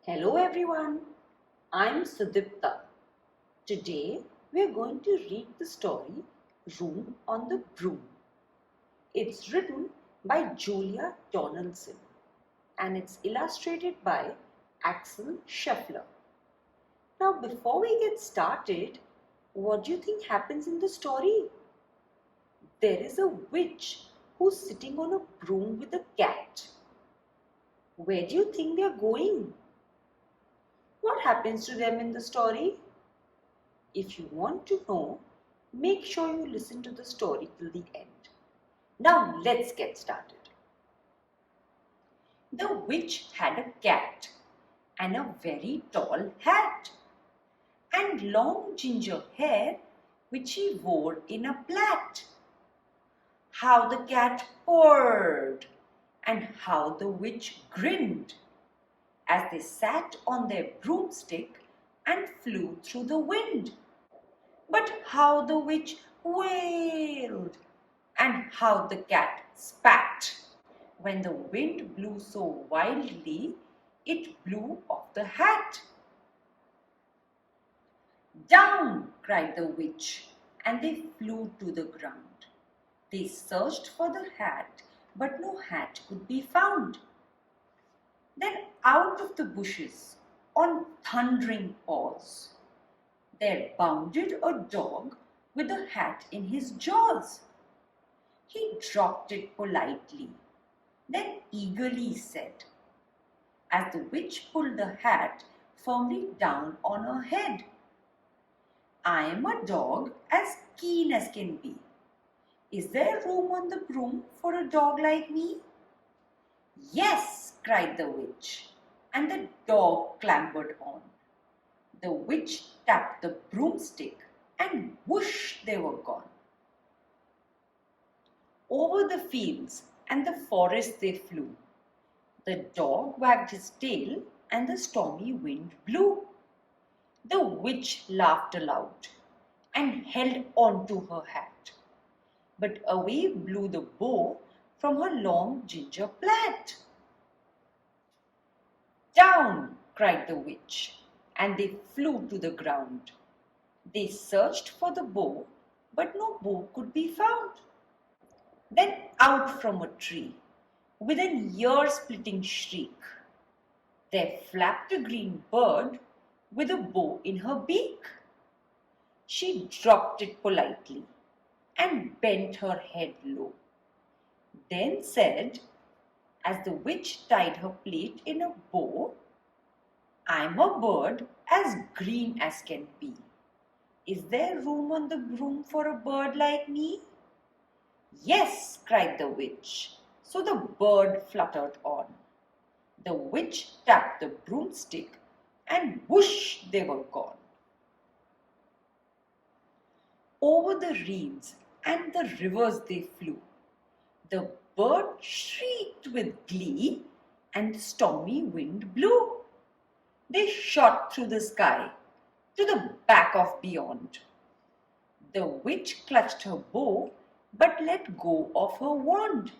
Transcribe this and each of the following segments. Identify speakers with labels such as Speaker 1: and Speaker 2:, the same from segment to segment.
Speaker 1: Hello everyone, I'm Sudipta. Today we are going to read the story Room on the Broom. It's written by Julia Donaldson and it's illustrated by Axel Scheffler. Now before we get started, what do you think happens in the story? There is a witch who's sitting on a broom with a cat. Where do you think they are going? What happens to them in the story? If you want to know, make sure you listen to the story till the end. Now let's get started. The witch had a cat and a very tall hat and long ginger hair which she wore in a plait. How the cat purred and how the witch grinned as they sat on their broomstick and flew through the wind. But how the witch wailed and how the cat spat when the wind blew so wildly it blew off the hat. Down, cried the witch, and they flew to the ground. They searched for the hat, but no hat could be found. Then out of the bushes, on thundering paws, there bounded a dog with a hat in his jaws. He dropped it politely, then eagerly said, as the witch pulled the hat firmly down on her head, I am a dog as keen as can be. Is there room on the broom for a dog like me? Yes, cried the witch, and the dog clambered on. The witch tapped the broomstick and whoosh, they were gone. Over the fields and the forest they flew. The dog wagged his tail and the stormy wind blew. The witch laughed aloud and held on to her hat. But away blew the bow from her long ginger plait. Down, cried the witch, and they flew to the ground. They searched for the bow, but no bow could be found. Then out from a tree, with an ear-splitting shriek, there flapped a green bird with a bow in her beak. She dropped it politely and bent her head low. Then said, as the witch tied her plait in a bow, I'm a bird as green as can be. Is there room on the broom for a bird like me? Yes, cried the witch. So the bird fluttered on. The witch tapped the broomstick and whoosh, they were gone. Over the reeds and the rivers they flew. The bird shrieked with glee and the stormy wind blew. They shot through the sky to the back of beyond. The witch clutched her bow but let go of her wand.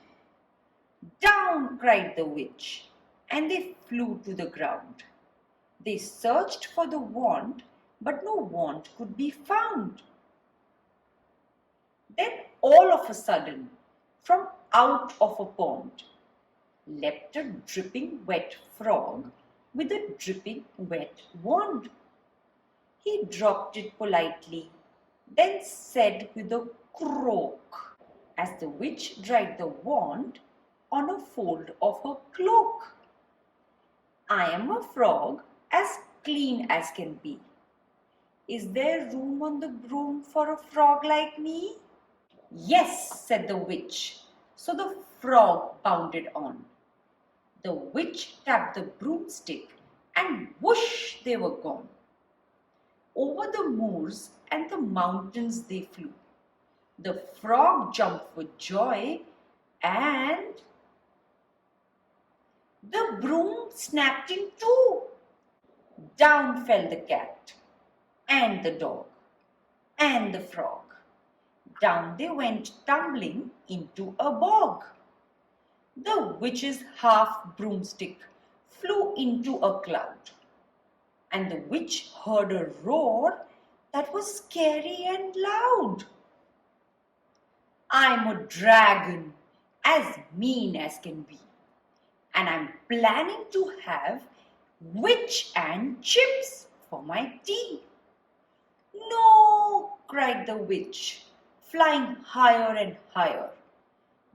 Speaker 1: Down, cried the witch, and they flew to the ground. They searched for the wand, but no wand could be found. Then all of a sudden, from out of a pond, leapt a dripping wet frog with a dripping wet wand. He dropped it politely, then said with a croak, as the witch dried the wand on a fold of her cloak, I am a frog as clean as can be. Is there room on the broom for a frog like me? Yes, said the witch. So the frog bounded on. The witch tapped the broomstick and whoosh, they were gone. Over the moors and the mountains they flew. The frog jumped for joy and the broom snapped in two. Down fell the cat and the dog and the frog. Down they went tumbling into a bog. The witch's half broomstick flew into a cloud. and the witch heard a roar that was scary and loud. I'm a dragon, as mean as can be, and I'm planning to have witch and chips for my tea. No, cried the witch, flying higher and higher.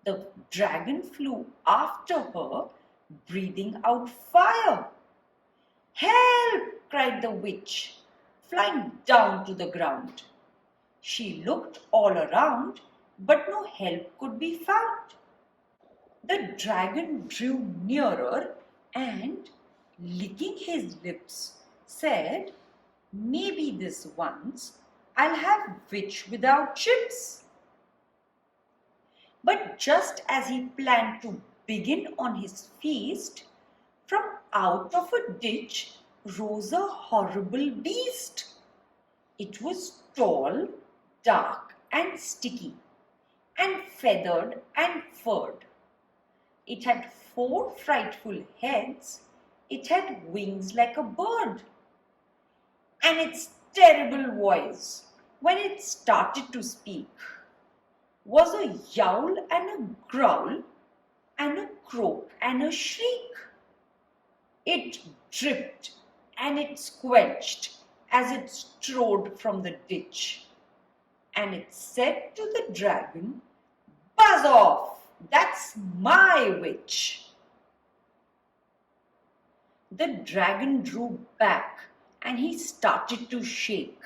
Speaker 1: The dragon flew after her, breathing out fire. Help! Cried the witch, flying down to the ground. She looked all around, but no help could be found. The dragon drew nearer and, licking his lips, said, Maybe this once I'll have witch without chips. But just as he planned to begin on his feast, from out of a ditch rose a horrible beast. It was tall, dark and sticky, and feathered and furred. It had 4 frightful heads. It had wings like a bird. And its terrible voice, when it started to speak, was a yowl and a growl and a croak and a shriek. It dripped and it squelched as it strode from the ditch. And it said to the dragon, Buzz off, that's my witch. The dragon drew back and he started to shake.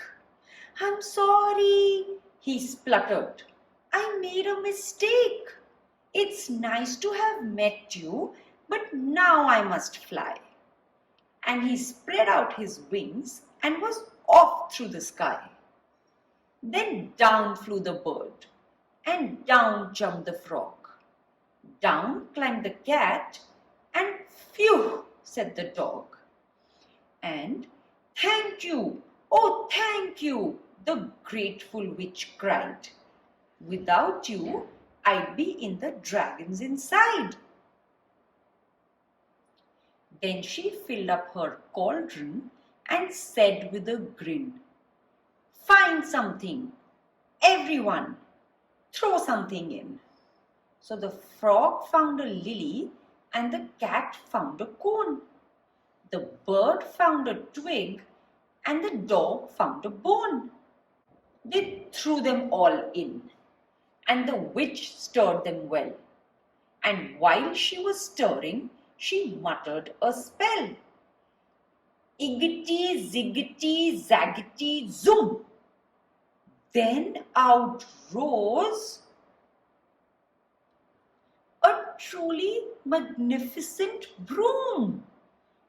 Speaker 1: I'm sorry, he spluttered. I made a mistake. It's nice to have met you, but now I must fly. And he spread out his wings and was off through the sky. Then down flew the bird, and down jumped the frog. Down climbed the cat, and phew, said the dog. And thank you, oh thank you, the grateful witch cried. Without you, I'd be in the dragon's inside. Then she filled up her cauldron and said with a grin, Find something, everyone, throw something in. So the frog found a lily and the cat found a cone. The bird found a twig and the dog found a bone. They threw them all in, and the witch stirred them well. And while she was stirring, she muttered a spell. Iggity, ziggity, zaggity, zoom. Then out rose a truly magnificent broom,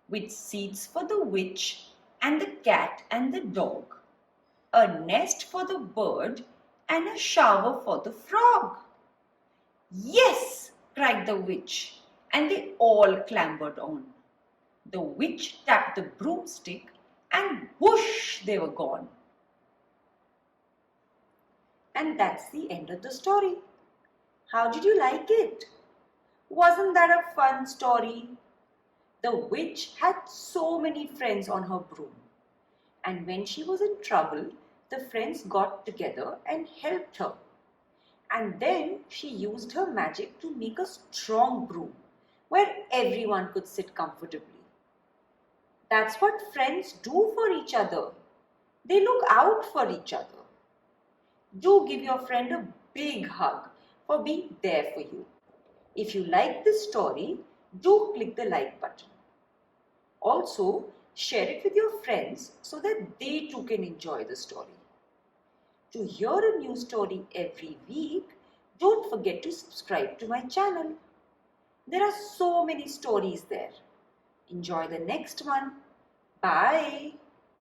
Speaker 1: with seats for the witch and the cat and the dog, a nest for the bird and a shower for the frog. Yes, cried the witch, and they all clambered on. The witch tapped the broomstick and whoosh, they were gone. And that's the end of the story. How did you like it? Wasn't that a fun story? The witch had so many friends on her broom. And when she was in trouble, the friends got together and helped her. And then she used her magic to make a strong broom where everyone could sit comfortably. That's what friends do for each other. They look out for each other. Do give your friend a big hug for being there for you. If you like this story, do click the like button. Also, share it with your friends so that they too can enjoy the story. To hear a new story every week, don't forget to subscribe to my channel. There are so many stories there. Enjoy the next one. Bye.